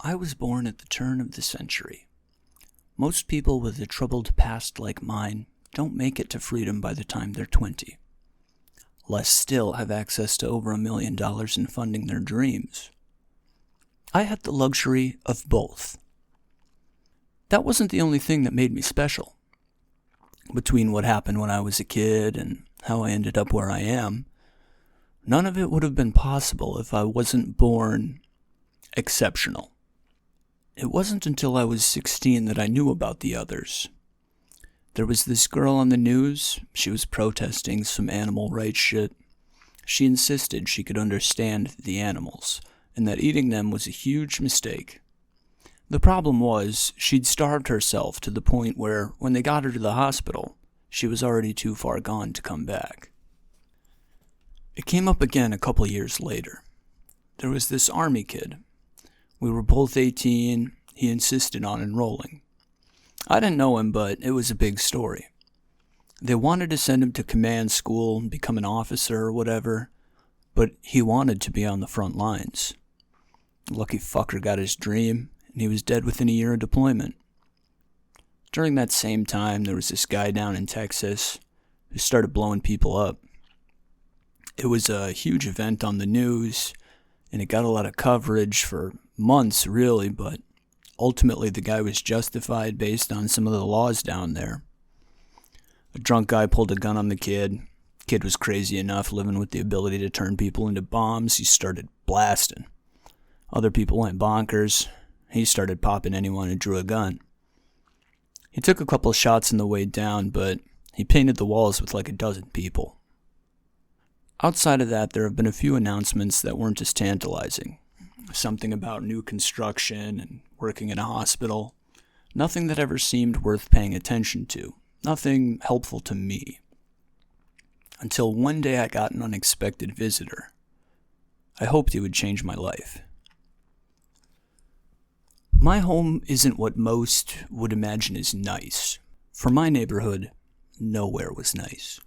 I was born at the turn of the century. Most people with a troubled past like mine don't make it to freedom by the time they're 20. Less still have access to over $1 million in funding their dreams. I had the luxury of both. That wasn't the only thing that made me special. Between what happened when I was a kid and how I ended up where I am, none of it would have been possible if I wasn't born exceptional. It wasn't until I was 16 that I knew about the others. There was this girl on the news. She was protesting some animal rights shit. She insisted she could understand the animals, and that eating them was a huge mistake. The problem was, she'd starved herself to the point where, when they got her to the hospital, she was already too far gone to come back. It came up again a couple years later. There was this army kid. We were both 18. He insisted on enrolling. I didn't know him, but it was a big story. They wanted to send him to command school, become an officer or whatever, but he wanted to be on the front lines. Lucky fucker got his dream, and he was dead within a year of deployment. During that same time, there was this guy down in Texas who started blowing people up. It was a huge event on the news, and it got a lot of coverage for months, really, but ultimately the guy was justified based on some of the laws down there. A drunk guy pulled a gun on the kid. Kid was crazy enough, living with the ability to turn people into bombs. He started blasting. Other people went bonkers. He started popping anyone who drew a gun. He took a couple of shots on the way down, but he painted the walls with like a dozen people. Outside of that, there have been a few announcements that weren't as tantalizing. Something about new construction and working in a hospital. Nothing that ever seemed worth paying attention to. Nothing helpful to me. Until one day I got an unexpected visitor. I hoped he would change my life. My home isn't what most would imagine is nice. For my neighborhood, nowhere was nice.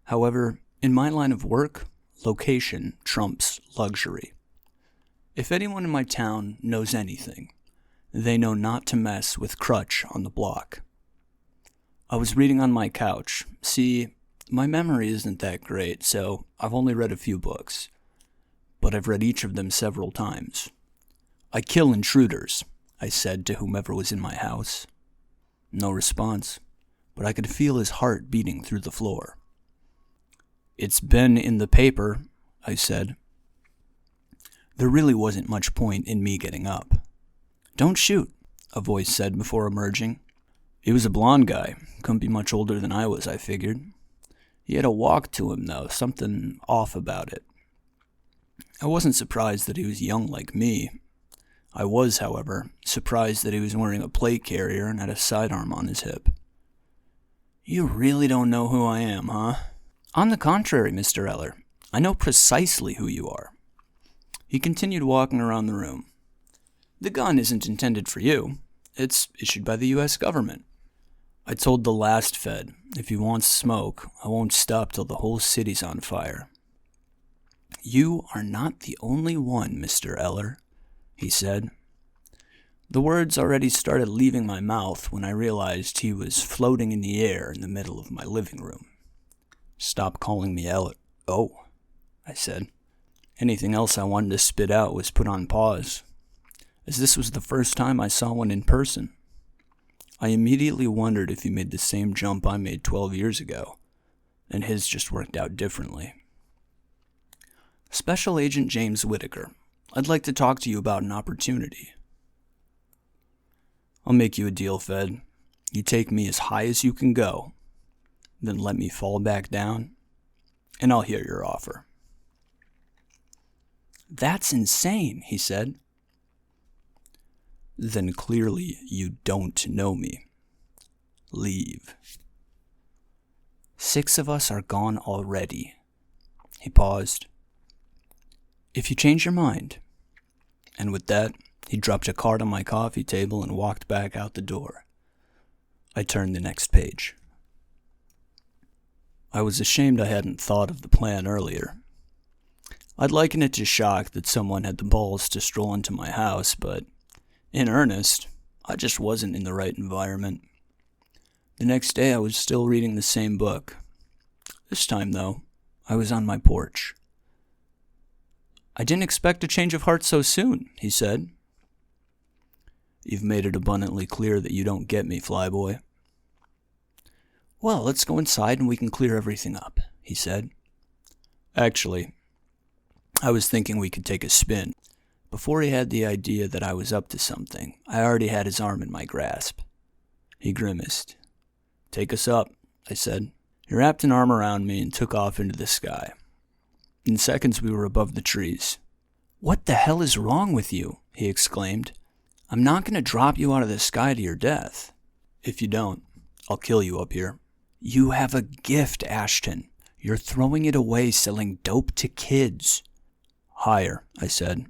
However, in my line of work, location trumps luxury. If anyone in my town knows anything, they know not to mess with Crutch on the block. I was reading on my couch. See, my memory isn't that great, so I've only read a few books. But I've read each of them several times. I kill intruders, I said to whomever was in my house. No response, but I could feel his heart beating through the floor. It's been in the paper, I said. There really wasn't much point in me getting up. Don't shoot, a voice said before emerging. He was a blonde guy. Couldn't be much older than I was, I figured. He had a walk to him, though, something off about it. I wasn't surprised that he was young like me. I was, however, surprised that he was wearing a plate carrier and had a sidearm on his hip. You really don't know who I am, huh? On the contrary, Mr. Eller, I know precisely who you are. He continued walking around the room. The gun isn't intended for you. It's issued by the U.S. government. I told the last Fed, if he wants smoke, I won't stop till the whole city's on fire. You are not the only one, Mr. Eller, he said. The words already started leaving my mouth when I realized he was floating in the air in the middle of my living room. Stop calling me Eller. Oh, I said. Anything else I wanted to spit out was put on pause, as this was the first time I saw one in person. I immediately wondered if he made the same jump I made 12 years ago, and his just worked out differently. Special Agent James Whitaker, I'd like to talk to you about an opportunity. I'll make you a deal, Fed. You take me as high as you can go, then let me fall back down, and I'll hear your offer. That's insane, he said. Then clearly you don't know me. Leave. 6 of us are gone already. He paused. If you change your mind. And with that, he dropped a card on my coffee table and walked back out the door. I turned the next page. I was ashamed I hadn't thought of the plan earlier. I'd liken it to shock that someone had the balls to stroll into my house, but In earnest, I just wasn't in the right environment. The next day I was still reading the same book. This time, though, I was on my porch. "I didn't expect a change of heart so soon," he said. "You've made it abundantly clear that you don't get me, flyboy." "Well, let's go inside and we can clear everything up," he said. "Actually, I was thinking we could take a spin." Before he had the idea that I was up to something, I already had his arm in my grasp. He grimaced. "Take us up," I said. He wrapped an arm around me and took off into the sky. In seconds we were above the trees. "What the hell is wrong with you?" he exclaimed. "I'm not going to drop you out of the sky to your death." "If you don't, I'll kill you up here." "You have a gift, Ashton. You're throwing it away selling dope to kids." "Higher," I said.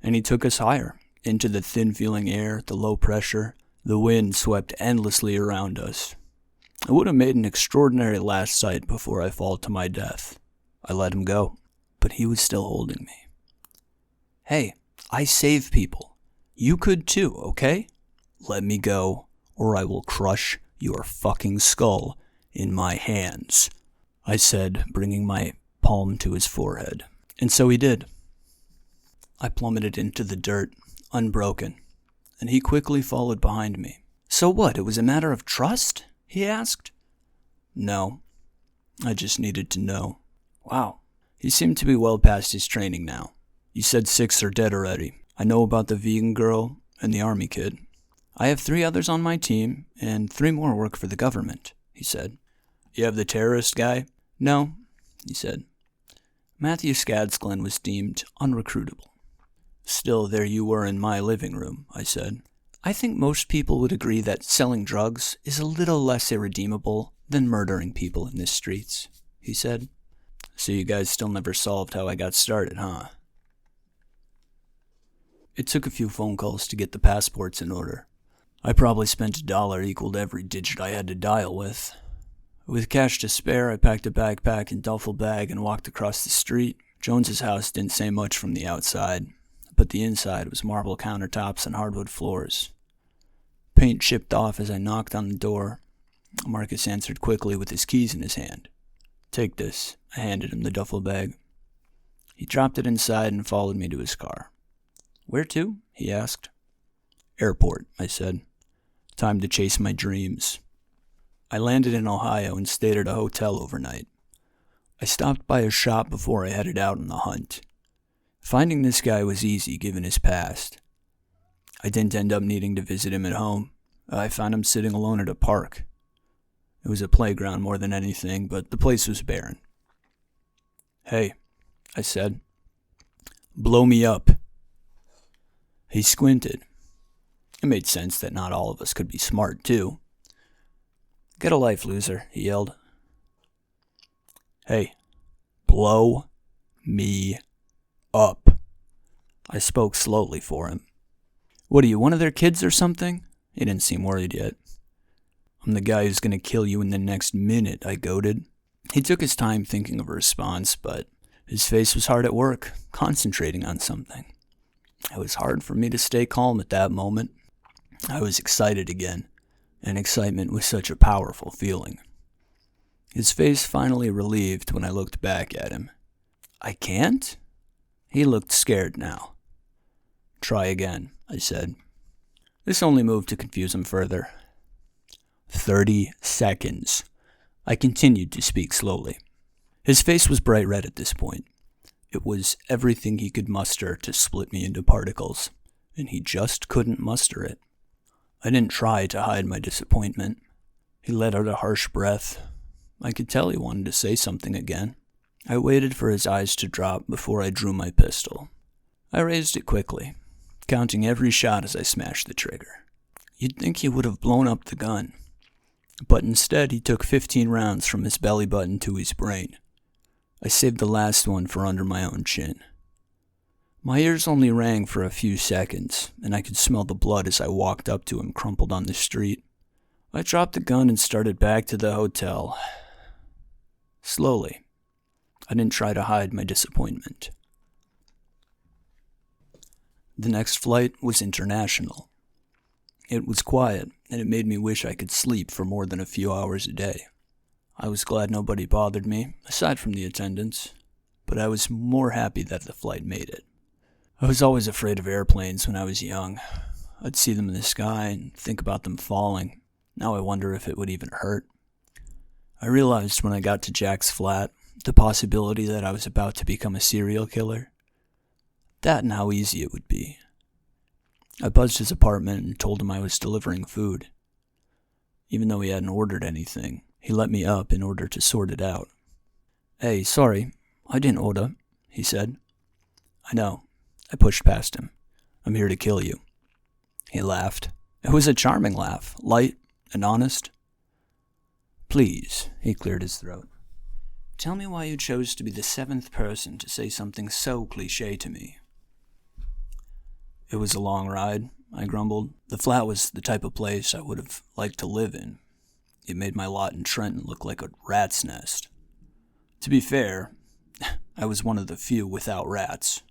And he took us higher, into the thin-feeling air, the low pressure. The wind swept endlessly around us. I would have made an extraordinary last sight before I fall to my death. I let him go, but he was still holding me. "Hey, I save people. You could too, okay? Let me go, or I will crush your fucking skull in my hands," I said, bringing my palm to his forehead. And so he did. I plummeted into the dirt, unbroken, and he quickly followed behind me. "So what, it was a matter of trust?" he asked. "No, I just needed to know." "Wow, he seemed to be well past his training now. You said 6 are dead already. I know about the vegan girl and the army kid. I have 3 others on my team, and 3 more work for the government," he said. "You have the terrorist guy?" "No," he said. Matthew Scadsglen was deemed unrecruitable. "Still, there you were in my living room," I said. "I think most people would agree that selling drugs is a little less irredeemable than murdering people in the streets," he said. "So you guys still never solved how I got started, huh?" It took a few phone calls to get the passports in order. I probably spent $1 equaled every digit I had to dial with. With cash to spare, I packed a backpack and duffel bag and walked across the street. Jones's house didn't say much from the outside, but the inside was marble countertops and hardwood floors. Paint chipped off as I knocked on the door. Marcus answered quickly with his keys in his hand. "Take this," I handed him the duffel bag. He dropped it inside and followed me to his car. "Where to?" he asked. "Airport," I said. "Time to chase my dreams." I landed in Ohio and stayed at a hotel overnight. I stopped by a shop before I headed out on the hunt. Finding this guy was easy given his past. I didn't end up needing to visit him at home. I found him sitting alone at a park. It was a playground more than anything, but the place was barren. "Hey," I said. "Blow me up." He squinted. It made sense that not all of us could be smart, too. "Get a life, loser," he yelled. "Hey, blow me up." I spoke slowly for him. "What are you, one of their kids or something?" He didn't seem worried yet. "I'm the guy who's going to kill you in the next minute," I goaded. He took his time thinking of a response, but his face was hard at work, concentrating on something. It was hard for me to stay calm at that moment. I was excited again, and excitement was such a powerful feeling. His face finally relieved when I looked back at him. "I can't?" He looked scared now. "Try again," I said. This only moved to confuse him further. 30 seconds. I continued to speak slowly. His face was bright red at this point. It was everything he could muster to split me into particles, and he just couldn't muster it. I didn't try to hide my disappointment. He let out a harsh breath. I could tell he wanted to say something again. I waited for his eyes to drop before I drew my pistol. I raised it quickly, counting every shot as I smashed the trigger. You'd think he would have blown up the gun, but instead he took 15 rounds from his belly button to his brain. I saved the last one for under my own chin. My ears only rang for a few seconds, and I could smell the blood as I walked up to him crumpled on the street. I dropped the gun and started back to the hotel. Slowly. I didn't try to hide my disappointment. The next flight was international. It was quiet, and it made me wish I could sleep for more than a few hours a day. I was glad nobody bothered me, aside from the attendants, but I was more happy that the flight made it. I was always afraid of airplanes when I was young. I'd see them in the sky and think about them falling. Now I wonder if it would even hurt. I realized when I got to Jack's flat the possibility that I was about to become a serial killer. That and how easy it would be. I buzzed his apartment and told him I was delivering food. Even though he hadn't ordered anything, he let me up in order to sort it out. "Hey, sorry, I didn't order," he said. "I know." I pushed past him. "I'm here to kill you." He laughed. It was a charming laugh, light and honest. "Please," he cleared his throat. "Tell me why you chose to be the 7th person to say something so cliché to me." "It was a long ride," I grumbled. "The flat was the type of place I would have liked to live in. It made my lot in Trenton look like a rat's nest. To be fair, I was one of the few without rats."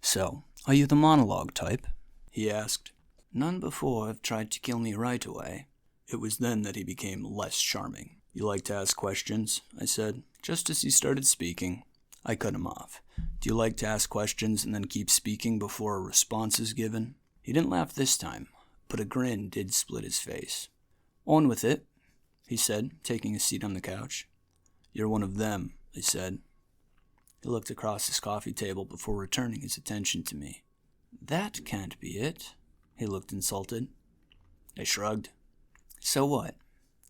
"So, are you the monologue type?" he asked. "None before have tried to kill me right away." It was then that he became less charming. "You like to ask questions?" I said. Just as he started speaking, I cut him off. "Do you like to ask questions and then keep speaking before a response is given?" He didn't laugh this time, but a grin did split his face. "On with it," he said, taking a seat on the couch. "You're one of them," I said. He looked across his coffee table before returning his attention to me. "That can't be it." He looked insulted. I shrugged. "So what?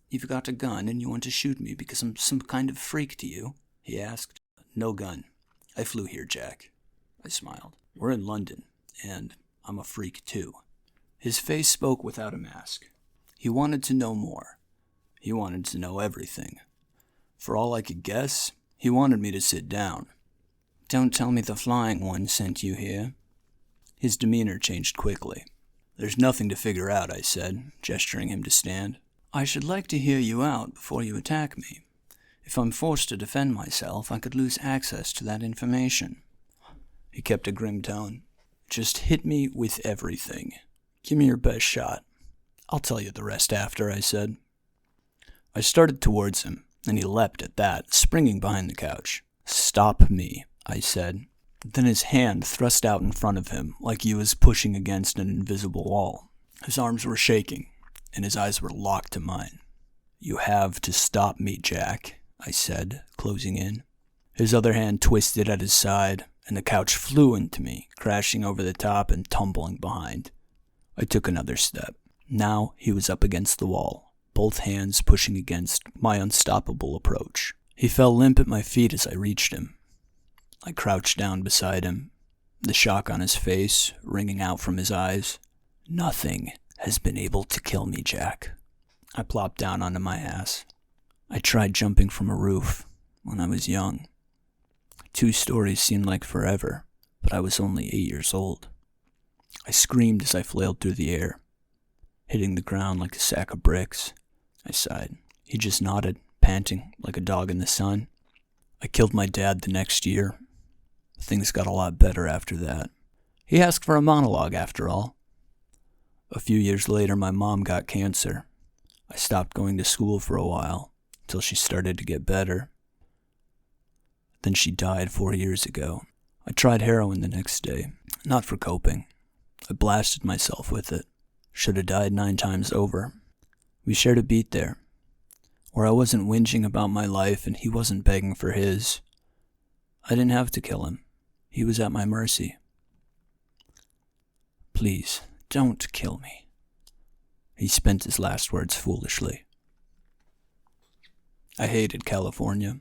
You've got a gun and you want to shoot me because I'm some kind of freak to you?" he asked. "No gun. I flew here, Jack." I smiled. "We're in London, and I'm a freak too." His face spoke without a mask. He wanted to know more. He wanted to know everything. For all I could guess, he wanted me to sit down. "Don't tell me the flying one sent you here." His demeanor changed quickly. "There's nothing to figure out," I said, gesturing him to stand. "I should like to hear you out before you attack me. If I'm forced to defend myself, I could lose access to that information." He kept a grim tone. "Just hit me with everything. Give me your best shot. I'll tell you the rest after," I said. I started towards him, and he leapt at that, springing behind the couch. "Stop me," I said. Then his hand thrust out in front of him like he was pushing against an invisible wall. His arms were shaking, and his eyes were locked to mine. "You have to stop me, Jack," I said, closing in. His other hand twisted at his side, and the couch flew into me, crashing over the top and tumbling behind. I took another step. Now he was up against the wall, both hands pushing against my unstoppable approach. He fell limp at my feet as I reached him. I crouched down beside him, the shock on his face ringing out from his eyes. "Nothing has been able to kill me, Jack." I plopped down onto my ass. I tried jumping from a roof when I was young. 2 stories seemed like forever, but I was only 8 years old. I screamed as I flailed through the air, hitting the ground like a sack of bricks. I sighed. He just nodded, panting like a dog in the sun. I killed my dad the next year. Things got a lot better after that. He asked for a monologue, after all. A few years later, my mom got cancer. I stopped going to school for a while, until she started to get better. Then she died 4 years ago. I tried heroin the next day, not for coping. I blasted myself with it. Should have died 9 times over. We shared a beat there, where I wasn't whinging about my life and he wasn't begging for his. I didn't have to kill him. He was at my mercy. "Please, don't kill me." He spent his last words foolishly. I hated California.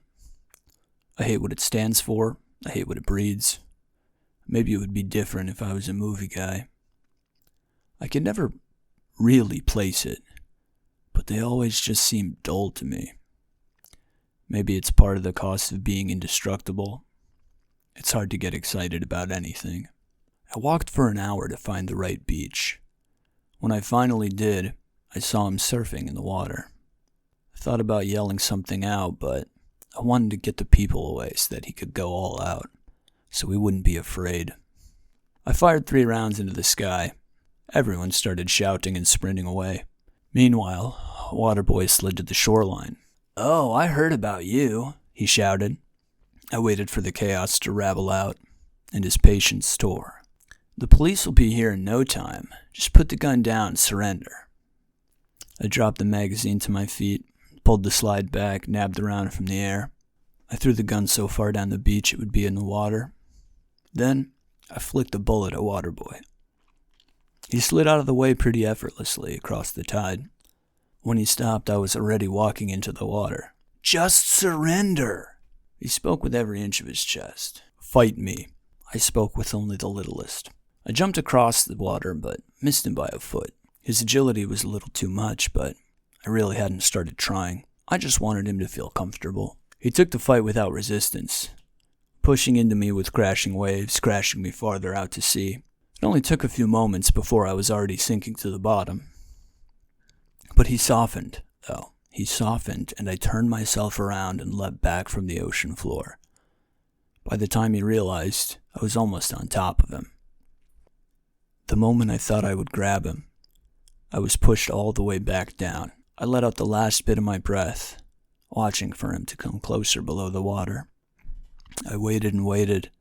I hate what it stands for. I hate what it breeds. Maybe it would be different if I was a movie guy. I could never really place it, but they always just seem dull to me. Maybe it's part of the cost of being indestructible. It's hard to get excited about anything. I walked for an hour to find the right beach. When I finally did, I saw him surfing in the water. I thought about yelling something out, but I wanted to get the people away so that he could go all out, so he wouldn't be afraid. I fired 3 rounds into the sky. Everyone started shouting and sprinting away. Meanwhile, Waterboy slid to the shoreline. "Oh, I heard about you," he shouted. I waited for the chaos to rabble out, and his patience tore. "The police will be here in no time. Just put the gun down and surrender." I dropped the magazine to my feet, pulled the slide back, nabbed the round from the air. I threw the gun so far down the beach it would be in the water. Then I flicked a bullet at Waterboy. He slid out of the way pretty effortlessly across the tide. When he stopped, I was already walking into the water. "Just surrender!" He spoke with every inch of his chest. "Fight me." I spoke with only the littlest. I jumped across the water, but missed him by a foot. His agility was a little too much, but I really hadn't started trying. I just wanted him to feel comfortable. He took the fight without resistance, pushing into me with crashing waves, crashing me farther out to sea. It only took a few moments before I was already sinking to the bottom. But he softened, though. He softened, and I turned myself around and leapt back from the ocean floor. By the time he realized, I was almost on top of him. The moment I thought I would grab him, I was pushed all the way back down. I let out the last bit of my breath, watching for him to come closer below the water. I waited and waited.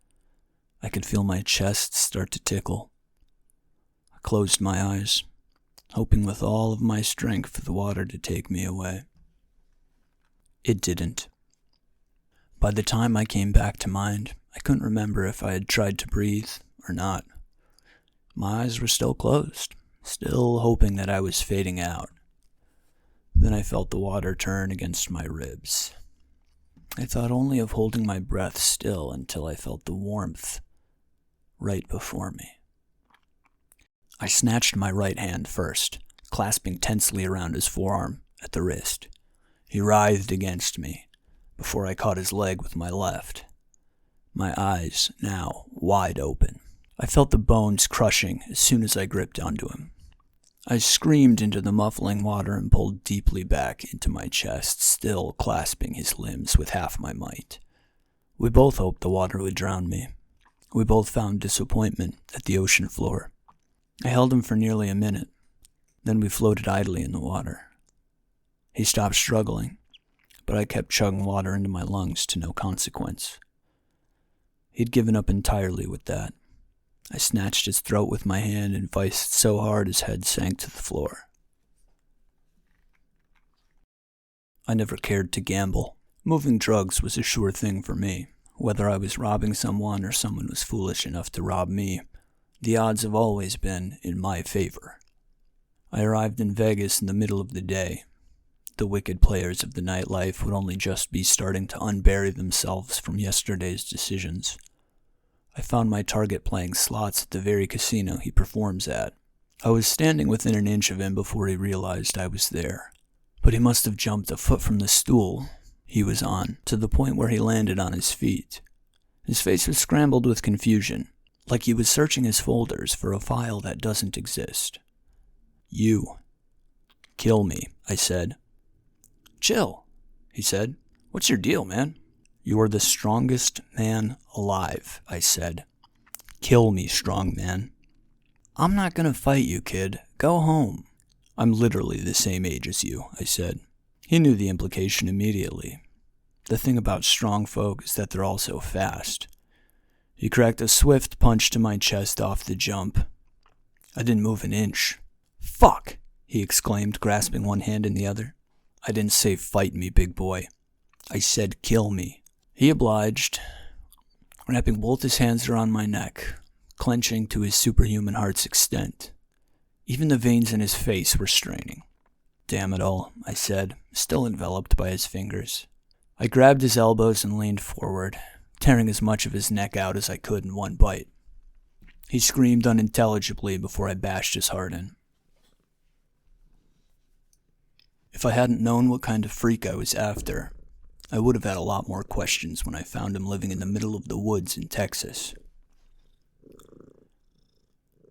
I could feel my chest start to tickle. I closed my eyes, hoping with all of my strength for the water to take me away. It didn't. By the time I came back to mind, I couldn't remember if I had tried to breathe or not. My eyes were still closed, still hoping that I was fading out. Then I felt the water turn against my ribs. I thought only of holding my breath still until I felt the warmth right before me. I snatched my right hand first, clasping tensely around his forearm at the wrist. He writhed against me before I caught his leg with my left, my eyes now wide open. I felt the bones crushing as soon as I gripped onto him. I screamed into the muffling water and pulled deeply back into my chest, still clasping his limbs with half my might. We both hoped the water would drown me. We both found disappointment at the ocean floor. I held him for nearly a minute. Then we floated idly in the water. He stopped struggling, but I kept chugging water into my lungs to no consequence. He'd given up entirely with that. I snatched his throat with my hand and viced so hard his head sank to the floor. I never cared to gamble. Moving drugs was a sure thing for me. Whether I was robbing someone or someone was foolish enough to rob me, the odds have always been in my favor. I arrived in Vegas in the middle of the day. The wicked players of the nightlife would only just be starting to unbury themselves from yesterday's decisions. I found my target playing slots at the very casino he performs at. I was standing within an inch of him before he realized I was there. But he must have jumped a foot from the stool he was on to the point where he landed on his feet. His face was scrambled with confusion, like he was searching his folders for a file that doesn't exist. "You. Kill me," I said. "Chill," he said. "What's your deal, man?" "You're the strongest man alive," I said. "Kill me, strong man." "I'm not gonna fight you, kid. Go home." "I'm literally the same age as you," I said. He knew the implication immediately. The thing about strong folk is that they're also fast. He cracked a swift punch to my chest off the jump. I didn't move an inch. "Fuck!" he exclaimed, grasping one hand in the other. "I didn't say fight me, big boy. I said kill me." He obliged, wrapping both his hands around my neck, clenching to his superhuman heart's extent. Even the veins in his face were straining. "Damn it all," I said, still enveloped by his fingers. I grabbed his elbows and leaned forward, tearing as much of his neck out as I could in one bite. He screamed unintelligibly before I bashed his heart in. If I hadn't known what kind of freak I was after, I would have had a lot more questions when I found him living in the middle of the woods in Texas.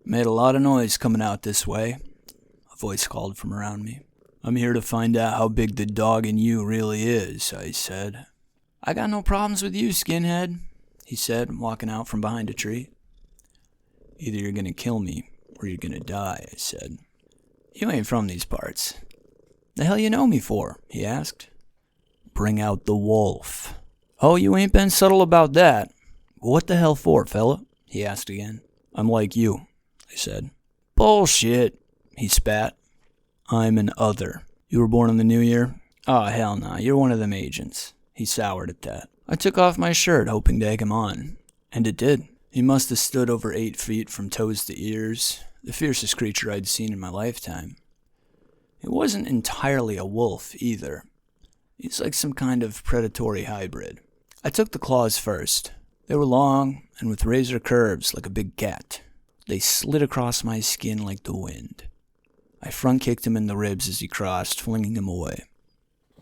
"Made a lot of noise coming out this way," a voice called from around me. "I'm here to find out how big the dog in you really is," I said. "I got no problems with you, skinhead," he said, walking out from behind a tree. Either you're gonna kill me, or you're gonna die, I said. You ain't from these parts. The hell you know me for? He asked. Bring out the wolf. Oh, you ain't been subtle about that. What the hell for, fella? He asked again. I'm like you, I said. Bullshit, he spat. I'm an other. You were born in the new year? Oh, hell nah, you're one of them agents. He soured at that. I took off my shirt, hoping to egg him on. And it did. He must have stood over 8 feet from toes to ears, the fiercest creature I'd seen in my lifetime. It wasn't entirely a wolf, either. He's like some kind of predatory hybrid. I took the claws first. They were long and with razor curves like a big cat. They slid across my skin like the wind. I front-kicked him in the ribs as he crossed, flinging him away.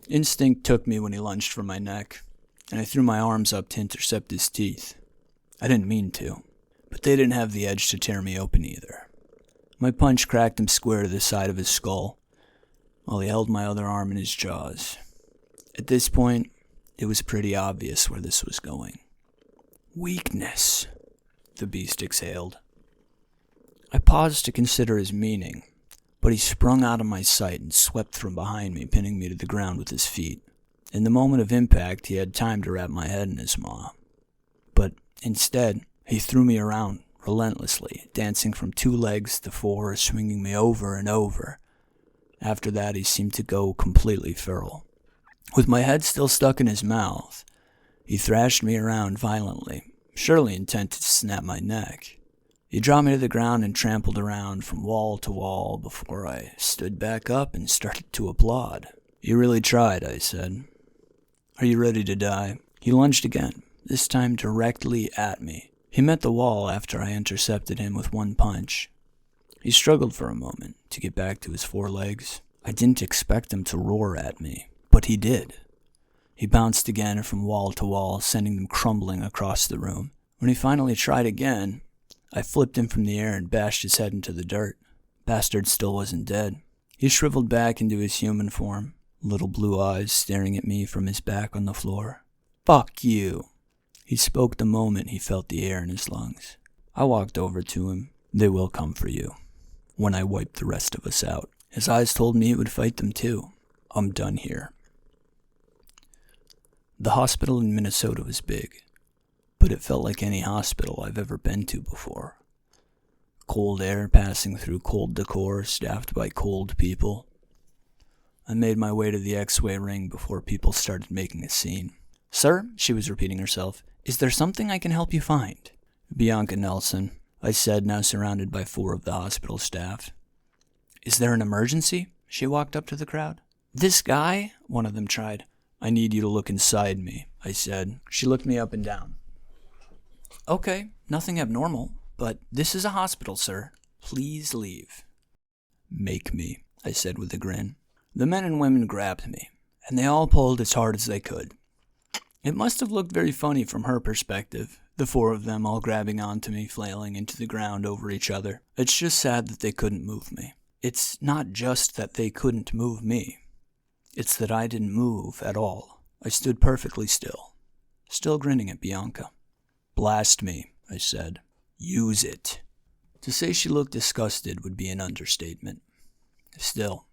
Instinct took me when he lunged for my neck, and I threw my arms up to intercept his teeth. I didn't mean to, but they didn't have the edge to tear me open either. My punch cracked him square to the side of his skull, while he held my other arm in his jaws. At this point, it was pretty obvious where this was going. Weakness, the beast exhaled. I paused to consider his meaning, but he sprung out of my sight and swept from behind me, pinning me to the ground with his feet. In the moment of impact, he had time to wrap my head in his maw. But instead, he threw me around relentlessly, dancing from 2 legs to 4, swinging me over and over. After that, he seemed to go completely feral. With my head still stuck in his mouth, he thrashed me around violently, surely intent to snap my neck. He dropped me to the ground and trampled around from wall to wall before I stood back up and started to applaud. You really tried, I said. Are you ready to die? He lunged again, this time directly at me. He met the wall after I intercepted him with 1 punch. He struggled for a moment to get back to his 4 legs. I didn't expect him to roar at me, but he did. He bounced again from wall to wall, sending them crumbling across the room. When he finally tried again, I flipped him from the air and bashed his head into the dirt. Bastard still wasn't dead. He shriveled back into his human form, little blue eyes staring at me from his back on the floor. Fuck you. He spoke the moment he felt the air in his lungs. I walked over to him. They will come for you. When I wiped the rest of us out. His eyes told me it would fight them too. I'm done here. The hospital in Minnesota was big, but it felt like any hospital I've ever been to before. Cold air passing through cold decor, staffed by cold people. I made my way to the X-ray ring before people started making a scene. Sir, she was repeating herself, is there something I can help you find? Bianca Nelson, I said, now surrounded by 4 of the hospital staff. Is there an emergency? She walked up to the crowd. This guy? One of them tried. I need you to look inside me, I said. She looked me up and down. Okay, nothing abnormal, but this is a hospital, sir. Please leave. Make me, I said with a grin. The men and women grabbed me, and they all pulled as hard as they could. It must have looked very funny from her perspective, the 4 of them all grabbing onto me, flailing into the ground over each other. It's just sad that they couldn't move me. It's not just that they couldn't move me. It's that I didn't move at all. I stood perfectly still grinning at Bianca. Blast me, I said. Use it. To say she looked disgusted would be an understatement. Still,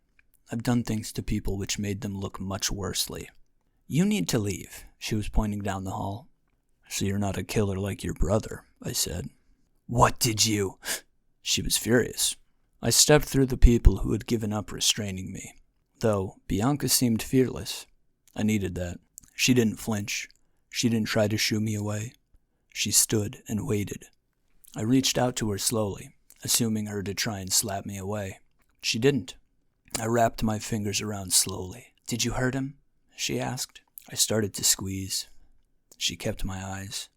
I've done things to people which made them look much worsely. You need to leave, she was pointing down the hall. So you're not a killer like your brother, I said. What did you? She was furious. I stepped through the people who had given up restraining me. Though Bianca seemed fearless. I needed that. She didn't flinch. She didn't try to shoo me away. She stood and waited. I reached out to her slowly, assuming her to try and slap me away. She didn't. I wrapped my fingers around slowly. Did you hurt him? She asked. I started to squeeze. She kept my eyes.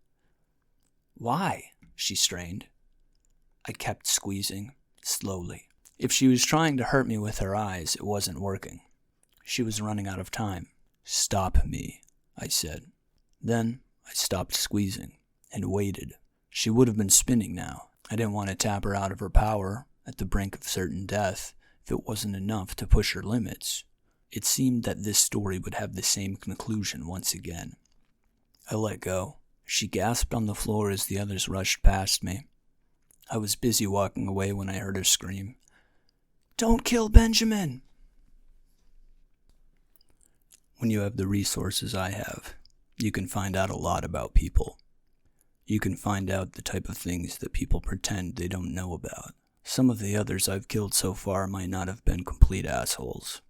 Why? She strained. I kept squeezing, slowly. If she was trying to hurt me with her eyes, it wasn't working. She was running out of time. Stop me, I said. Then I stopped squeezing and waited. She would have been spinning now. I didn't want to tap her out of her power at the brink of certain death if it wasn't enough to push her limits. It seemed that this story would have the same conclusion once again. I let go. She gasped on the floor as the others rushed past me. I was busy walking away when I heard her scream, "Don't kill Benjamin!" When you have the resources I have, you can find out a lot about people. You can find out the type of things that people pretend they don't know about. Some of the others I've killed so far might not have been complete assholes.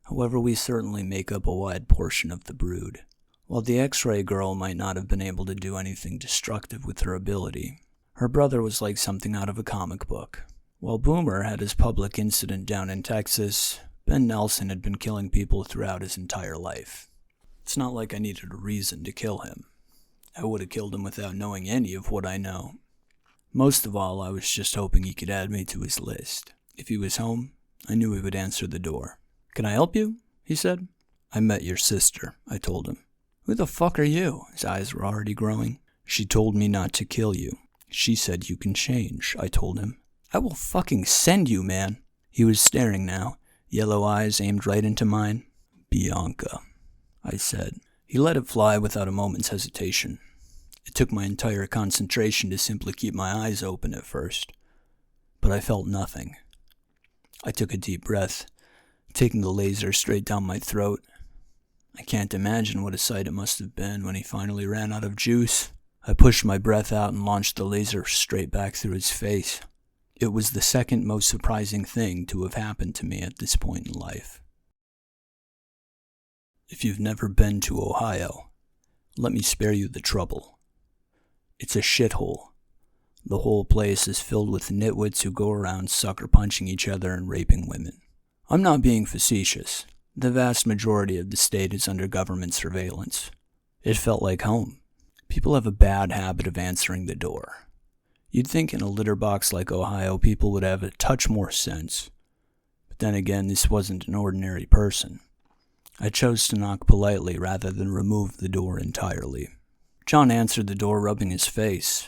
However, we certainly make up a wide portion of the brood. While the X-ray girl might not have been able to do anything destructive with her ability, her brother was like something out of a comic book. While Boomer had his public incident down in Texas, Ben Nelson had been killing people throughout his entire life. It's not like I needed a reason to kill him. I would have killed him without knowing any of what I know. Most of all, I was just hoping he could add me to his list. If he was home, I knew he would answer the door. "Can I help you?" he said. "I met your sister," I told him. "Who the fuck are you?" His eyes were already growing. "She told me not to kill you. She said you can change," I told him. "I will fucking send you, man." He was staring now, yellow eyes aimed right into mine. "Bianca," I said. He let it fly without a moment's hesitation. It took my entire concentration to simply keep my eyes open at first, but I felt nothing. I took a deep breath, taking the laser straight down my throat. I can't imagine what a sight it must have been when he finally ran out of juice. I pushed my breath out and launched the laser straight back through his face. It was the second most surprising thing to have happened to me at this point in life. If you've never been to Ohio, let me spare you the trouble. It's a shithole. The whole place is filled with nitwits who go around sucker punching each other and raping women. I'm not being facetious. The vast majority of the state is under government surveillance. It felt like home. People have a bad habit of answering the door. You'd think in a litter box like Ohio people would have a touch more sense. But then again, this wasn't an ordinary person. I chose to knock politely rather than remove the door entirely. John answered the door, rubbing his face.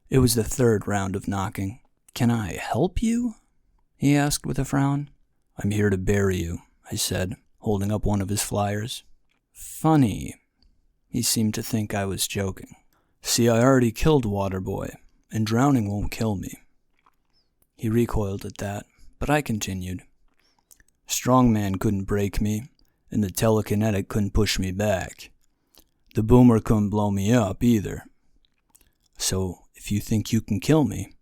It was the third round of knocking. "Can I help you?" he asked with a frown. "I'm here to bury you," I said, holding up one of his flyers. "Funny." He seemed to think I was joking. "See, I already killed Waterboy, and drowning won't kill me." He recoiled at that, but I continued. "Strongman couldn't break me, and the telekinetic couldn't push me back. The boomer couldn't blow me up either. So, if you think you can kill me,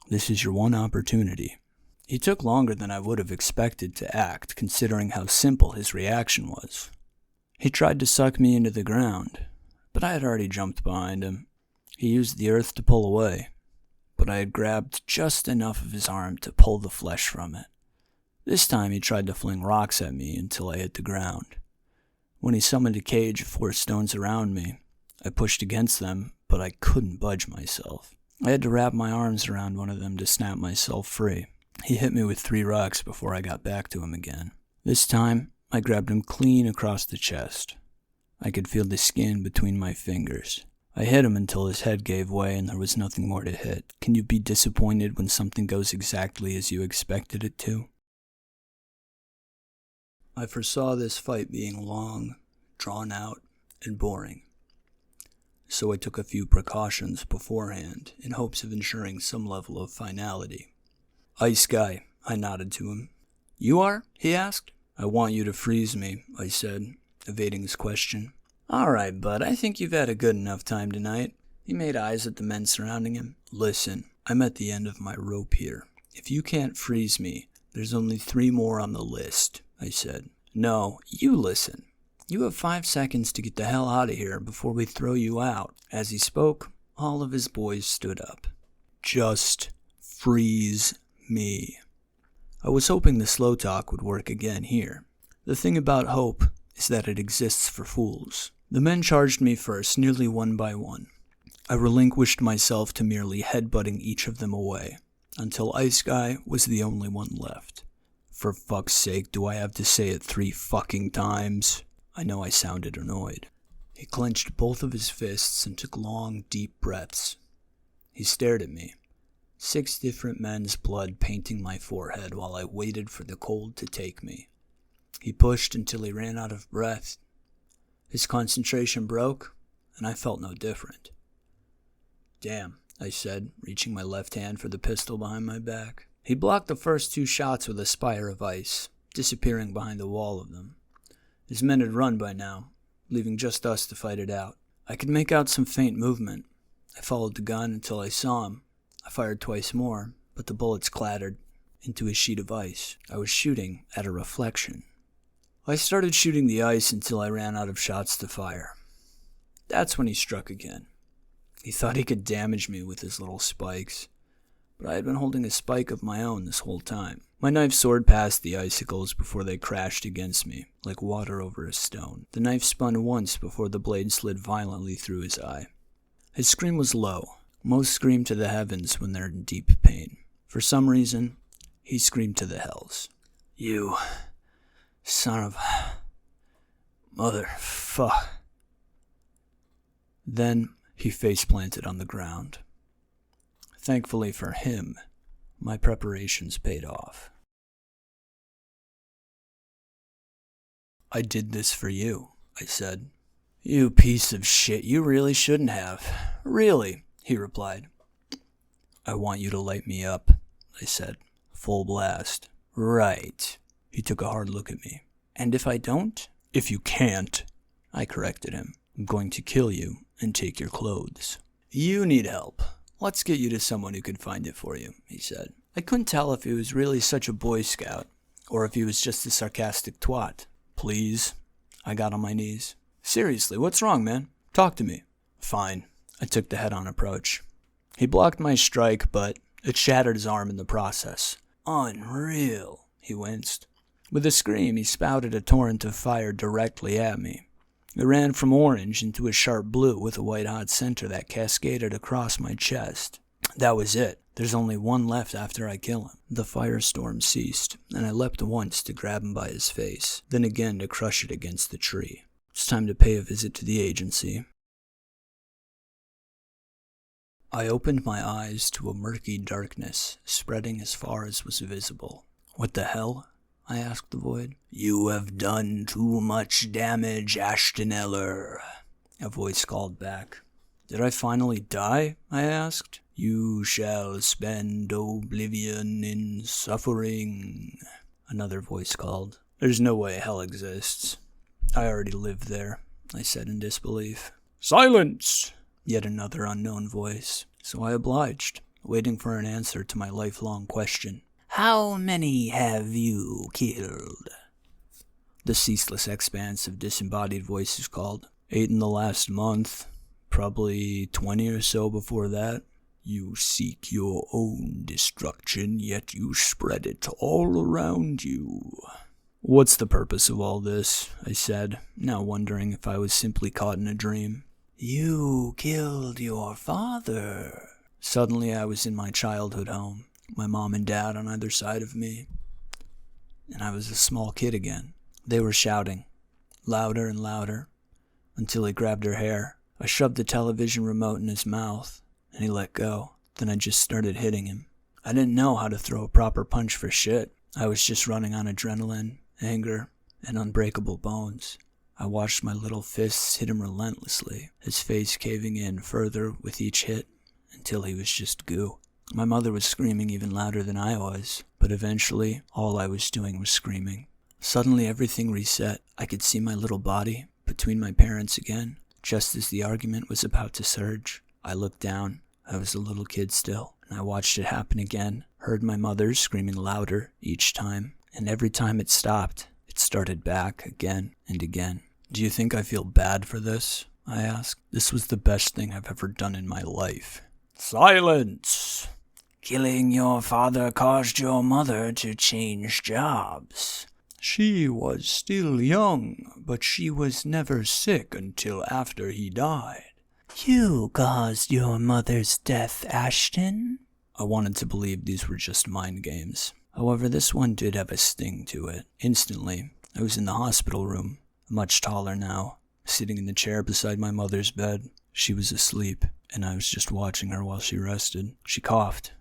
this is your one opportunity." He took longer than I would have expected to act, considering how simple his reaction was. He tried to suck me into the ground, but I had already jumped behind him. He used the earth to pull away, but I had grabbed just enough of his arm to pull the flesh from it. This time he tried to fling rocks at me until I hit the ground. When he summoned a cage of 4 stones around me, I pushed against them, but I couldn't budge myself. I had to wrap my arms around one of them to snap myself free. He hit me with 3 rocks before I got back to him again. This time, I grabbed him clean across the chest. I could feel the skin between my fingers. I hit him until his head gave way and there was nothing more to hit. Can you be disappointed when something goes exactly as you expected it to? I foresaw this fight being long, drawn out, and boring. So I took a few precautions beforehand in hopes of ensuring some level of finality. "Ice guy," I nodded to him. "You are?" he asked. "I want you to freeze me," I said, evading his question. "All right, bud, I think you've had a good enough time tonight." He made eyes at the men surrounding him. "Listen, I'm at the end of my rope here. If you can't freeze me, there's only 3 more on the list," I said. "No, you listen. You have 5 seconds to get the hell out of here before we throw you out." As he spoke, all of his boys stood up. "Just freeze me." I was hoping the slow talk would work again here. The thing about hope is that it exists for fools. The men charged me first, nearly one by one. I relinquished myself to merely headbutting each of them away, until Ice Guy was the only one left. For fuck's sake, do I have to say it 3 fucking times? I know I sounded annoyed. He clenched both of his fists and took long, deep breaths. He stared at me, 6 different men's blood painting my forehead while I waited for the cold to take me. He pushed until he ran out of breath. His concentration broke, and I felt no different. Damn, I said, reaching my left hand for the pistol behind my back. He blocked the first 2 shots with a spire of ice, disappearing behind the wall of them. His men had run by now, leaving just us to fight it out. I could make out some faint movement. I followed the gun until I saw him. I fired twice more, but the bullets clattered into a sheet of ice. I was shooting at a reflection. I started shooting the ice until I ran out of shots to fire. That's when he struck again. He thought he could damage me with his little spikes, but I had been holding a spike of my own this whole time. My knife soared past the icicles before they crashed against me, like water over a stone. The knife spun once before the blade slid violently through his eye. His scream was low. Most scream to the heavens when they're in deep pain. For some reason, he screamed to the hells. "You son of motherfuck." Then he face-planted on the ground. Thankfully for him, my preparations paid off. "I did this for you," I said. "You piece of shit, you really shouldn't have." "Really?" he replied. "I want you to light me up," I said. "Full blast." "Right." He took a hard look at me. "And if I don't?" "If you can't," I corrected him, "I'm going to kill you and take your clothes." "You need help. Let's get you to someone who can find it for you," he said. I couldn't tell if he was really such a Boy Scout, or if he was just a sarcastic twat. "Please?" I got on my knees. "Seriously, what's wrong, man? Talk to me." "Fine." I took the head-on approach. He blocked my strike, but it shattered his arm in the process. "Unreal," he winced. With a scream, he spouted a torrent of fire directly at me. It ran from orange into a sharp blue with a white-hot center that cascaded across my chest. That was it. There's only one left after I kill him. The firestorm ceased, and I leapt once to grab him by his face, then again to crush it against the tree. It's time to pay a visit to the agency. I opened my eyes to a murky darkness, spreading as far as was visible. "What the hell?" I asked the void. "You have done too much damage, Ashton Eller," a voice called back. "Did I finally die?" I asked. "You shall spend oblivion in suffering," another voice called. "There's no way hell exists. I already lived there," I said in disbelief. "Silence!" Yet another unknown voice. So I obliged, waiting for an answer to my lifelong question. "How many have you killed?" The ceaseless expanse of disembodied voices called. 8 in the last month. Probably 20 or so before that. You seek your own destruction, yet you spread it all around you. What's the purpose of all this? I said, now wondering if I was simply caught in a dream. You killed your father. Suddenly I was in my childhood home, my mom and dad on either side of me, and I was a small kid again. They were shouting, louder and louder, until he grabbed her hair. I shoved the television remote in his mouth, and he let go. Then I just started hitting him. I didn't know how to throw a proper punch for shit. I was just running on adrenaline, anger, and unbreakable bones. I watched my little fists hit him relentlessly, his face caving in further with each hit, until he was just goo. My mother was screaming even louder than I was, but eventually all I was doing was screaming. Suddenly everything reset. I could see my little body between my parents again. Just as the argument was about to surge, I looked down. I was a little kid still, and I watched it happen again, heard my mother screaming louder each time, and every time it stopped, it started back again and again. Do you think I feel bad for this? I asked. This was the best thing I've ever done in my life. Silence! Killing your father caused your mother to change jobs. She was still young, but she was never sick until after he died. You caused your mother's death, Ashton? I wanted to believe these were just mind games. However, this one did have a sting to it. Instantly, I was in the hospital room, much taller now, sitting in the chair beside my mother's bed. She was asleep, and I was just watching her while she rested. She coughed,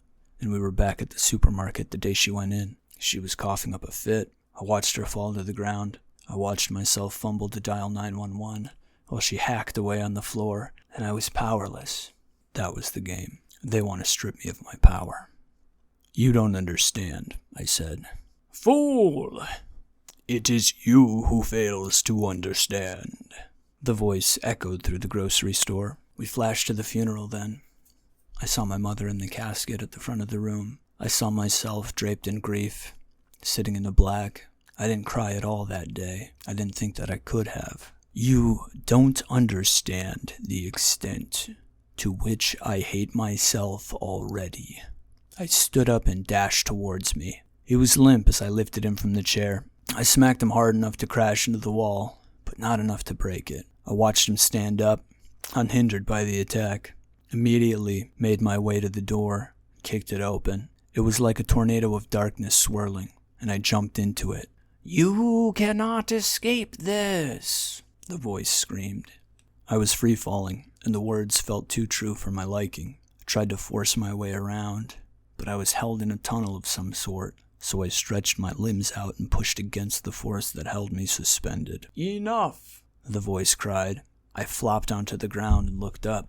and we were back at the supermarket the day she went in. She was coughing up a fit. I watched her fall to the ground. I watched myself fumble to dial 911 while she hacked away on the floor, and I was powerless. That was the game. They want to strip me of my power. You don't understand, I said. Fool! It is you who fails to understand. The voice echoed through the grocery store. We flashed to the funeral then. I saw my mother in the casket at the front of the room. I saw myself draped in grief, sitting in the black. I didn't cry at all that day. I didn't think that I could have. You don't understand the extent to which I hate myself already. I stood up and dashed towards me. He was limp as I lifted him from the chair. I smacked him hard enough to crash into the wall, but not enough to break it. I watched him stand up, unhindered by the attack. Immediately made my way to the door, kicked it open. It was like a tornado of darkness swirling, and I jumped into it. You cannot escape this, the voice screamed. I was free-falling, and the words felt too true for my liking. I tried to force my way around, but I was held in a tunnel of some sort, so I stretched my limbs out and pushed against the force that held me suspended. Enough, the voice cried. I flopped onto the ground and looked up.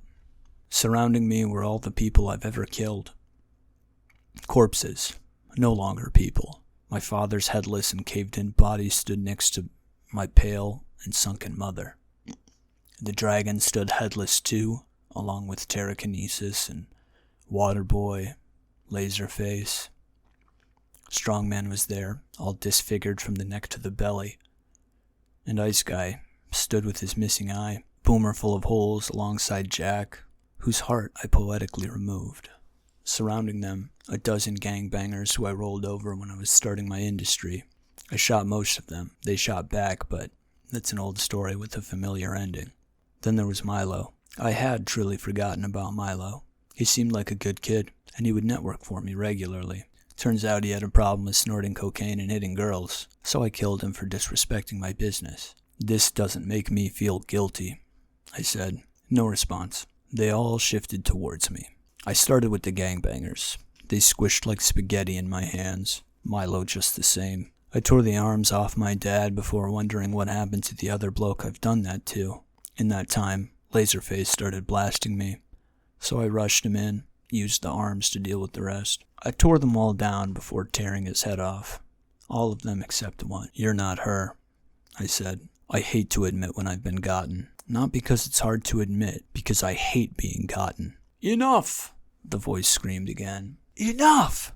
Surrounding me were all the people I've ever killed. Corpses, no longer people. My father's headless and caved-in body stood next to my pale and sunken mother. The dragon stood headless too, along with Telekinesis and Waterboy, Laserface. Strongman was there, all disfigured from the neck to the belly. And Ice Guy stood with his missing eye, Boomer full of holes alongside Jack, whose heart I poetically removed. Surrounding them, a dozen gangbangers who I rolled over when I was starting my industry. I shot most of them. They shot back, but that's an old story with a familiar ending. Then there was Milo. I had truly forgotten about Milo. He seemed like a good kid, and he would network for me regularly. Turns out he had a problem with snorting cocaine and hitting girls, so I killed him for disrespecting my business. This doesn't make me feel guilty, I said. No response. They all shifted towards me. I started with the gangbangers. They squished like spaghetti in my hands. Milo just the same. I tore the arms off my dad before wondering what happened to the other bloke I've done that to. In that time, Laserface started blasting me, so I rushed him in, used the arms to deal with the rest. I tore them all down before tearing his head off. All of them except one. You're not her, I said. I hate to admit when I've been gotten. Not because it's hard to admit, because I hate being gotten. Enough! The voice screamed again. Enough!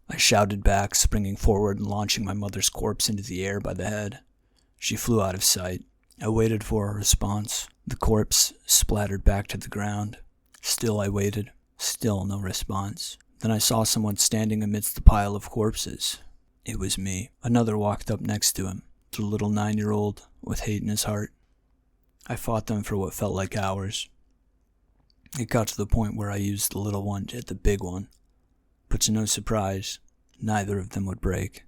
I shouted back, springing forward and launching my mother's corpse into the air by the head. She flew out of sight. I waited for a response. The corpse splattered back to the ground. Still I waited. Still no response. Then I saw someone standing amidst the pile of corpses. It was me. Another walked up next to him, the little 9-year-old with hate in his heart. I fought them for what felt like hours. It got to the point where I used the little one to hit the big one. But to no surprise, neither of them would break.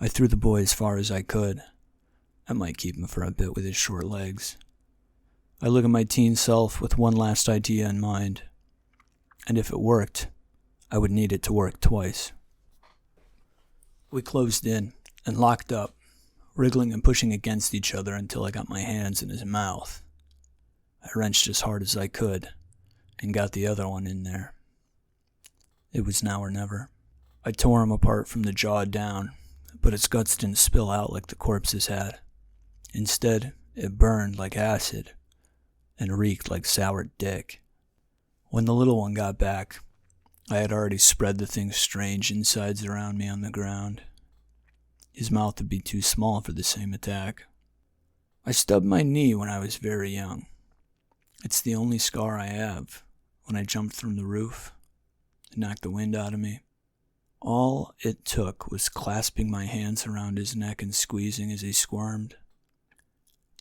I threw the boy as far as I could. I might keep him for a bit with his short legs. I look at my teen self with one last idea in mind. And if it worked, I would need it to work twice. We closed in and locked up, wriggling and pushing against each other until I got my hands in his mouth. I wrenched as hard as I could and got the other one in there. It was now or never. I tore him apart from the jaw down, but its guts didn't spill out like the corpses had. Instead, it burned like acid and reeked like sour dick. When the little one got back, I had already spread the thing's strange insides around me on the ground. His mouth would be too small for the same attack. I stubbed my knee when I was very young. It's the only scar I have. When I jumped from the roof, it knocked the wind out of me. All it took was clasping my hands around his neck and squeezing as he squirmed.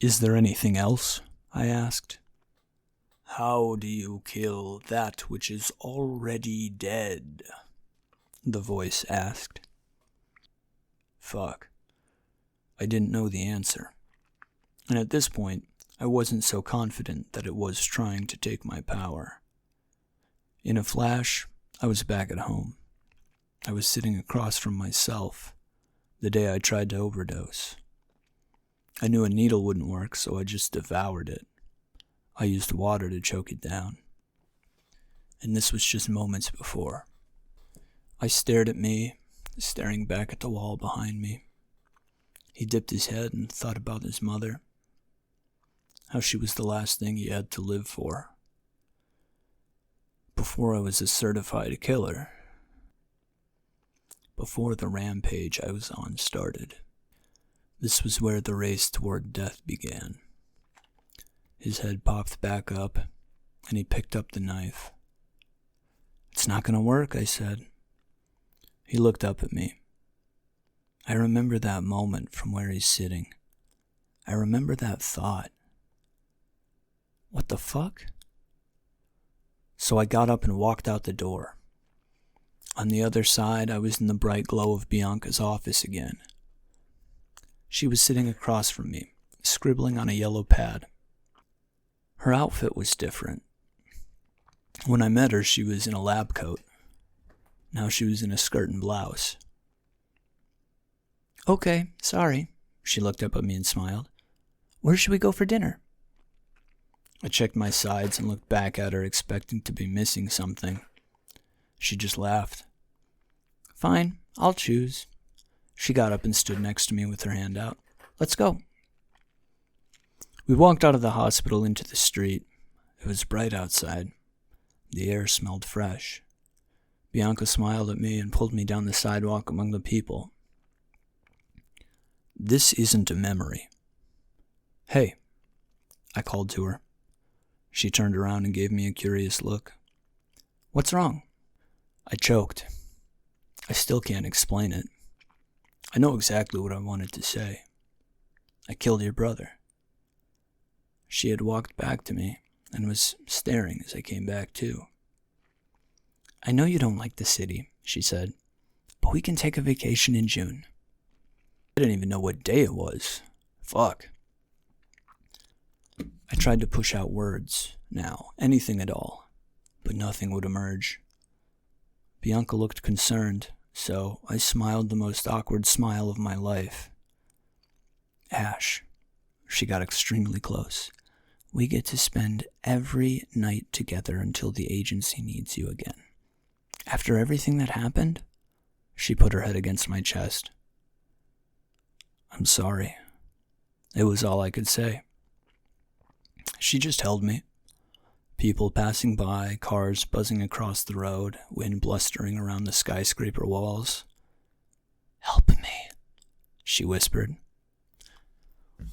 Is there anything else? I asked. How do you kill that which is already dead? The voice asked. Fuck. I didn't know the answer. And at this point, I wasn't so confident that it was trying to take my power. In a flash, I was back at home. I was sitting across from myself the day I tried to overdose. I knew a needle wouldn't work, so I just devoured it. I used water to choke it down. and this was just moments before. I stared at me, staring back at the wall behind me. He dipped his head and thought about his mother, how she was the last thing he had to live for. Before I was a certified killer, before the rampage I was on started, this was where the race toward death began. His head popped back up, and he picked up the knife. "It's not gonna work," I said. He looked up at me. I remember that moment from where he's sitting. I remember that thought. What the fuck? So I got up and walked out the door. On the other side, I was in the bright glow of Bianca's office again. She was sitting across from me, scribbling on a yellow pad. Her outfit was different. When I met her, she was in a lab coat. Now she was in a skirt and blouse. "Okay, sorry." She looked up at me and smiled. "Where should we go for dinner?" I checked my sides and looked back at her, expecting to be missing something. She just laughed. "Fine, I'll choose." She got up and stood next to me with her hand out. "Let's go." We walked out of the hospital into the street. It was bright outside. The air smelled fresh. Bianca smiled at me and pulled me down the sidewalk among the people. "This isn't a memory." "Hey," I called to her. She turned around and gave me a curious look. "What's wrong?" I choked. I still can't explain it. I know exactly what I wanted to say. "I killed your brother." She had walked back to me and was staring as I came back too. "I know you don't like the city," she said, "but we can take a vacation in June." I didn't even know what day it was. Fuck. I tried to push out words, now, anything at all, but nothing would emerge. Bianca looked concerned, so I smiled the most awkward smile of my life. "Ash," she got extremely close, "we get to spend every night together until the agency needs you again. After everything that happened," she put her head against my chest. "I'm sorry." It was all I could say. She just held me. People passing by, cars buzzing across the road, wind blustering around the skyscraper walls. "Help me," she whispered.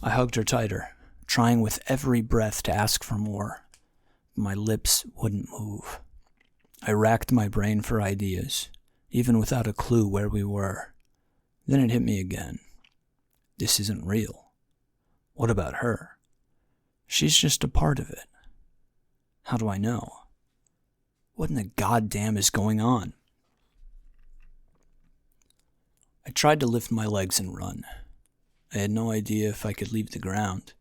I hugged her tighter, trying with every breath to ask for more. My lips wouldn't move. I racked my brain for ideas, even without a clue where we were. Then it hit me again. This isn't real. What about her? She's just a part of it. How do I know? What in the goddamn is going on? I tried to lift my legs and run. I had no idea if I could leave the ground.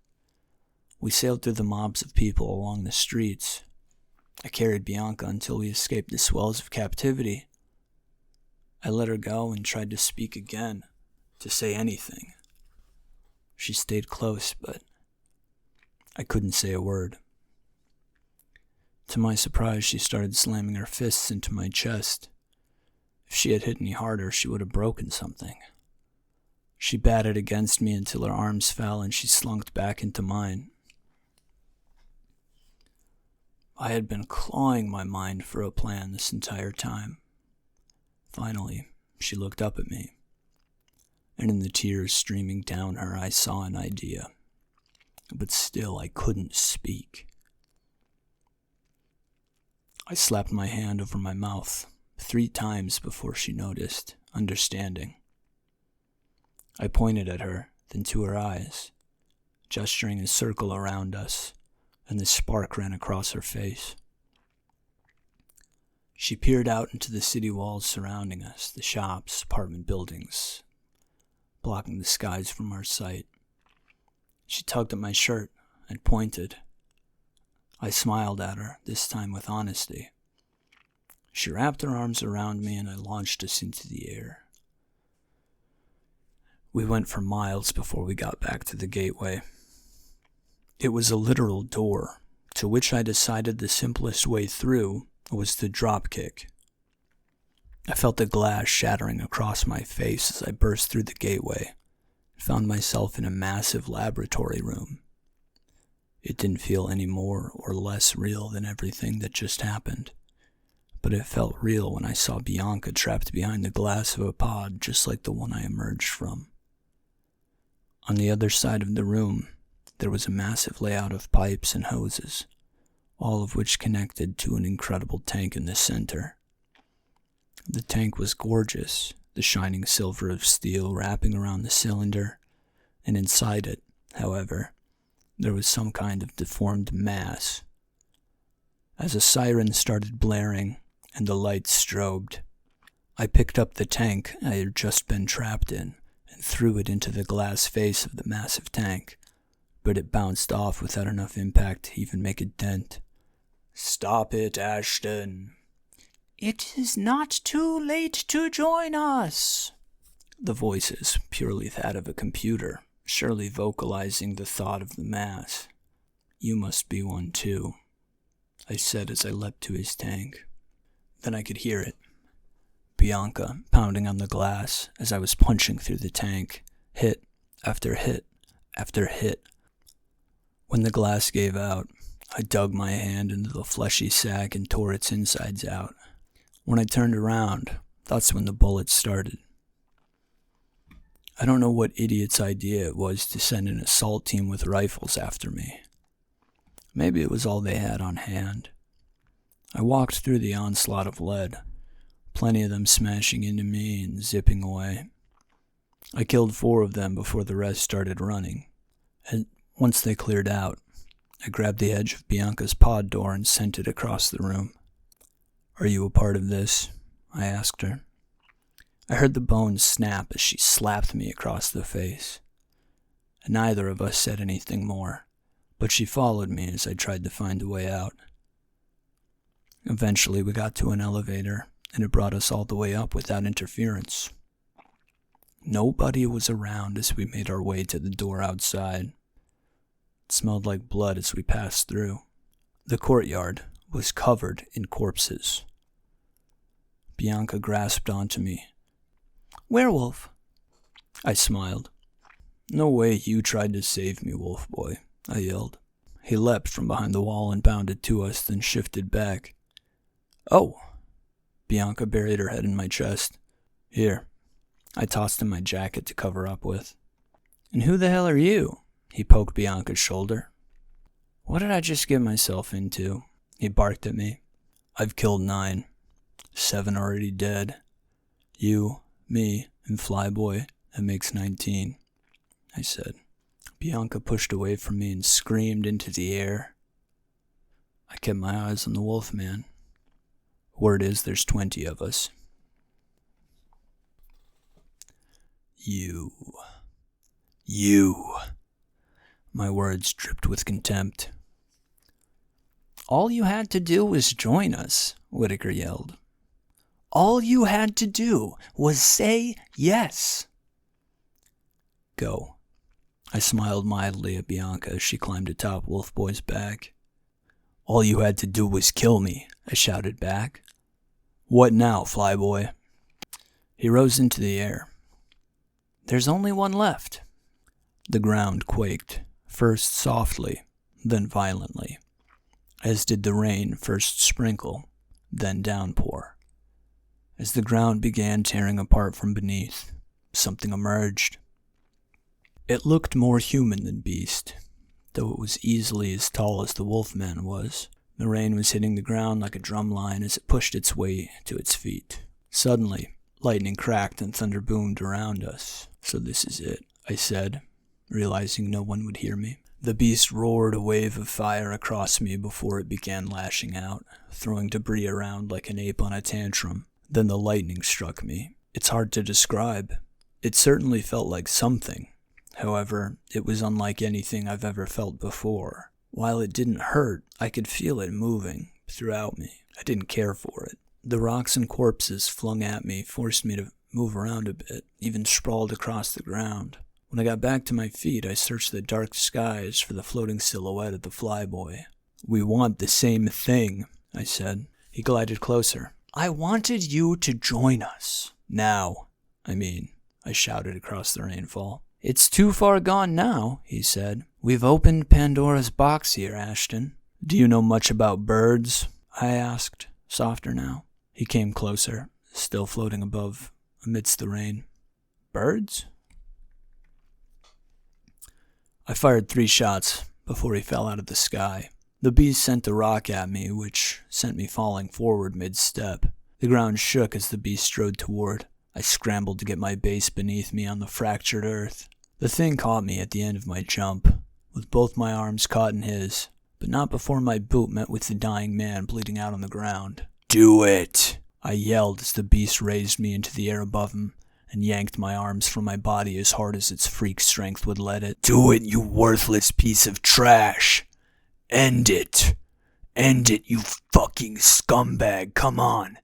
We sailed through the mobs of people along the streets. I carried Bianca until we escaped the swells of captivity. I let her go and tried to speak again, to say anything. She stayed close, but I couldn't say a word. To my surprise, she started slamming her fists into my chest. If she had hit any harder, she would have broken something. She batted against me until her arms fell and she slunked back into mine. I had been clawing my mind for a plan this entire time. Finally, she looked up at me, and in the tears streaming down her, I saw an idea. But still, I couldn't speak. I slapped my hand over my mouth 3 times before she noticed, understanding. I pointed at her, then to her eyes, gesturing a circle around us, and the spark ran across her face. She peered out into the city walls surrounding us, the shops, apartment buildings, blocking the skies from our sight. She tugged at my shirt and pointed. I smiled at her, this time with honesty. She wrapped her arms around me and I launched us into the air. We went for miles before we got back to the gateway. It was a literal door, to which I decided the simplest way through was the dropkick. I felt the glass shattering across my face as I burst through the gateway and found myself in a massive laboratory room. It didn't feel any more or less real than everything that just happened, but it felt real when I saw Bianca trapped behind the glass of a pod just like the one I emerged from. On the other side of the room, there was a massive layout of pipes and hoses, all of which connected to an incredible tank in the center. The tank was gorgeous, the shining silver of steel wrapping around the cylinder, and inside it, however, there was some kind of deformed mass. As a siren started blaring and the lights strobed, I picked up the tank I had just been trapped in and threw it into the glass face of the massive tank, but it bounced off without enough impact to even make a dent. "Stop it, Ashton." "It is not too late to join us." The voices, purely that of a computer, surely vocalizing the thought of the mass. "You must be one too," I said as I leapt to his tank. Then I could hear it. Bianca pounding on the glass as I was punching through the tank, hit after hit after hit. When the glass gave out, I dug my hand into the fleshy sack and tore its insides out. When I turned around, that's when the bullets started. I don't know what idiot's idea it was to send an assault team with rifles after me. Maybe it was all they had on hand. I walked through the onslaught of lead, plenty of them smashing into me and zipping away. I killed 4 of them before the rest started running, and once they cleared out, I grabbed the edge of Bianca's pod door and sent it across the room. "Are you a part of this?" I asked her. I heard the bones snap as she slapped me across the face. Neither of us said anything more, but she followed me as I tried to find a way out. Eventually we got to an elevator, and it brought us all the way up without interference. Nobody was around as we made our way to the door outside. It smelled like blood as we passed through. The courtyard was covered in corpses. Bianca grasped onto me. "Werewolf." I smiled. "No way you tried to save me, wolf boy," I yelled. He leapt from behind the wall and bounded to us, then shifted back. "Oh!" Bianca buried her head in my chest. "Here." I tossed him my jacket to cover up with. "And who the hell are you?" He poked Bianca's shoulder. "What did I just get myself into?" He barked at me. "I've killed 9. 7 already dead. You, me, and Flyboy, that makes 19, I said. Bianca pushed away from me and screamed into the air. I kept my eyes on the Wolfman. Word is there's 20 of us. You. My words dripped with contempt. "All you had to do was join us," Whitaker yelled. "All you had to do was say yes." "Go." I smiled mildly at Bianca as she climbed atop Wolfboy's back. "All you had to do was kill me," I shouted back. "What now, Flyboy?" He rose into the air. "There's only one left." The ground quaked, first softly, then violently, as did the rain first sprinkle, then downpour. As the ground began tearing apart from beneath, something emerged. It looked more human than beast, though it was easily as tall as the Wolfman was. The rain was hitting the ground like a drum line as it pushed its way to its feet. Suddenly, lightning cracked and thunder boomed around us. "So this is it," I said, realizing no one would hear me. The beast roared a wave of fire across me before it began lashing out, throwing debris around like an ape on a tantrum. Then the lightning struck me. It's hard to describe. It certainly felt like something. However, it was unlike anything I've ever felt before. While it didn't hurt, I could feel it moving throughout me. I didn't care for it. The rocks and corpses flung at me forced me to move around a bit, even sprawled across the ground. When I got back to my feet, I searched the dark skies for the floating silhouette of the Flyboy. "We want the same thing," I said. He glided closer. I wanted you to join us. Now, I shouted across the rainfall. It's too far gone now, he said. We've opened Pandora's box here, Ashton. Do you know much about birds? I asked, softer now. He came closer, still floating above, amidst the rain. Birds? I fired 3 shots before he fell out of the sky. The beast sent a rock at me, which sent me falling forward mid-step. The ground shook as the beast strode toward. I scrambled to get my base beneath me on the fractured earth. The thing caught me at the end of my jump, with both my arms caught in his, but not before my boot met with the dying man bleeding out on the ground. Do it! I yelled as the beast raised me into the air above him and yanked my arms from my body as hard as its freak strength would let it. Do it, you worthless piece of trash! End it! End it, you fucking scumbag! Come on!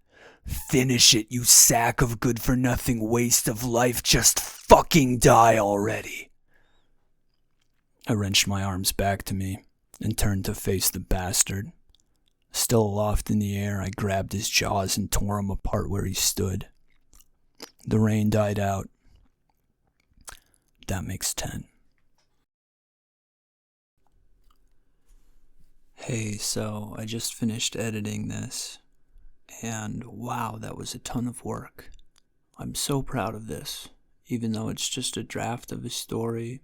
Finish it, you sack of good-for-nothing waste of life! Just fucking die already! I wrenched my arms back to me and turned to face the bastard. Still aloft in the air, I grabbed his jaws and tore him apart where he stood. The rain died out. That makes 10. Hey, so I just finished editing this, and wow, that was a ton of work. I'm so proud of this, even though it's just a draft of a story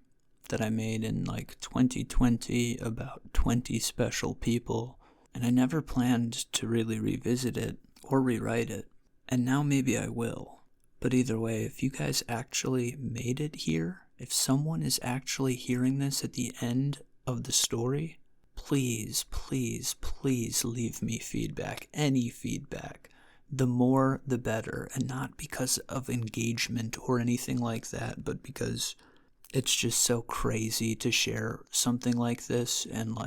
that I made in 2020 about 20 special people, and I never planned to really revisit it or rewrite it, and now maybe I will. But either way, if you guys actually made it here, if someone is actually hearing this at the end of the story, please, please, please leave me feedback, any feedback. The more, the better, and not because of engagement or anything like that, but because it's just so crazy to share something like this, and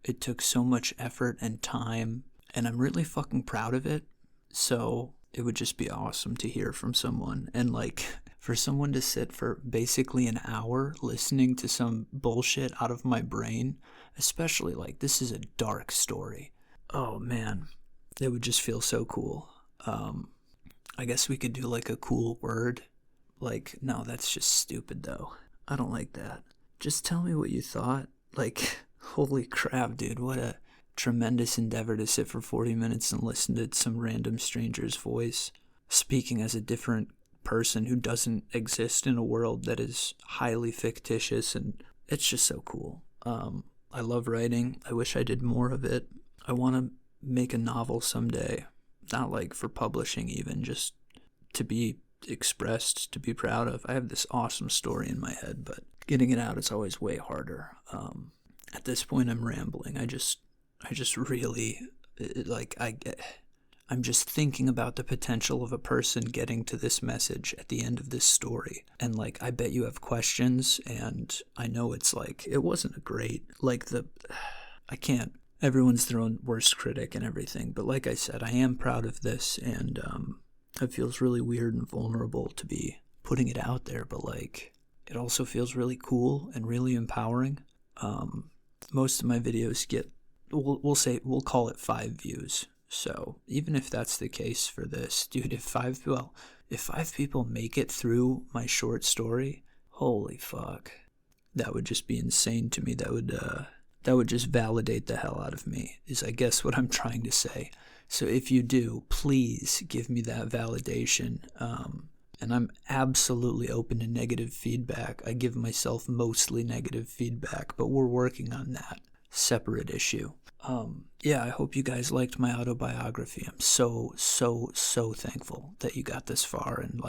it took so much effort and time, and I'm really fucking proud of it, so it would just be awesome to hear from someone, and for someone to sit for basically an hour listening to some bullshit out of my brain, especially this is a dark story. Oh man, it would just feel so cool. I guess we could do a cool word. No, that's just stupid though. I don't like that. Just tell me what you thought. Holy crap, dude, what a tremendous endeavor to sit for 40 minutes and listen to some random stranger's voice, speaking as a different person who doesn't exist in a world that is highly fictitious, and it's just so cool. I love writing. I wish I did more of it. I want to make a novel someday, not for publishing even, just to be expressed, to be proud of. I have this awesome story in my head, but getting it out is always way harder. At this point I'm rambling. I just really, I'm just thinking about the potential of a person getting to this message at the end of this story. And I bet you have questions, and I know it's it wasn't a great, I can't, everyone's their own worst critic and everything. But like I said, I am proud of this, and it feels really weird and vulnerable to be putting it out there, but it also feels really cool and really empowering. Most of my videos get, we'll call it 5 views. So even if that's the case for this, dude, if 5 people make it through my short story, holy fuck, that would just be insane to me. That would just validate the hell out of me, is I guess what I'm trying to say. So if you do, please give me that validation. And I'm absolutely open to negative feedback. I give myself mostly negative feedback, but we're working on that. Separate issue. Yeah, I hope you guys liked my autobiography. I'm so thankful that you got this far, and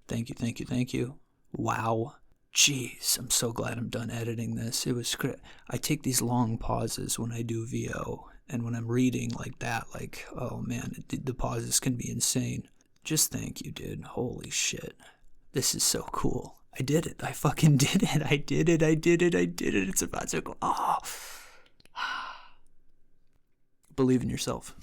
thank you. Wow. Jeez, I'm so glad I'm done editing this. It was great. I take these long pauses when I do VO, and when I'm reading like that, oh man, the pauses can be insane. Just thank you, dude. Holy shit. This is so cool. I did it. I fucking did it. I did it. It's about to go. Oh. Believe in yourself.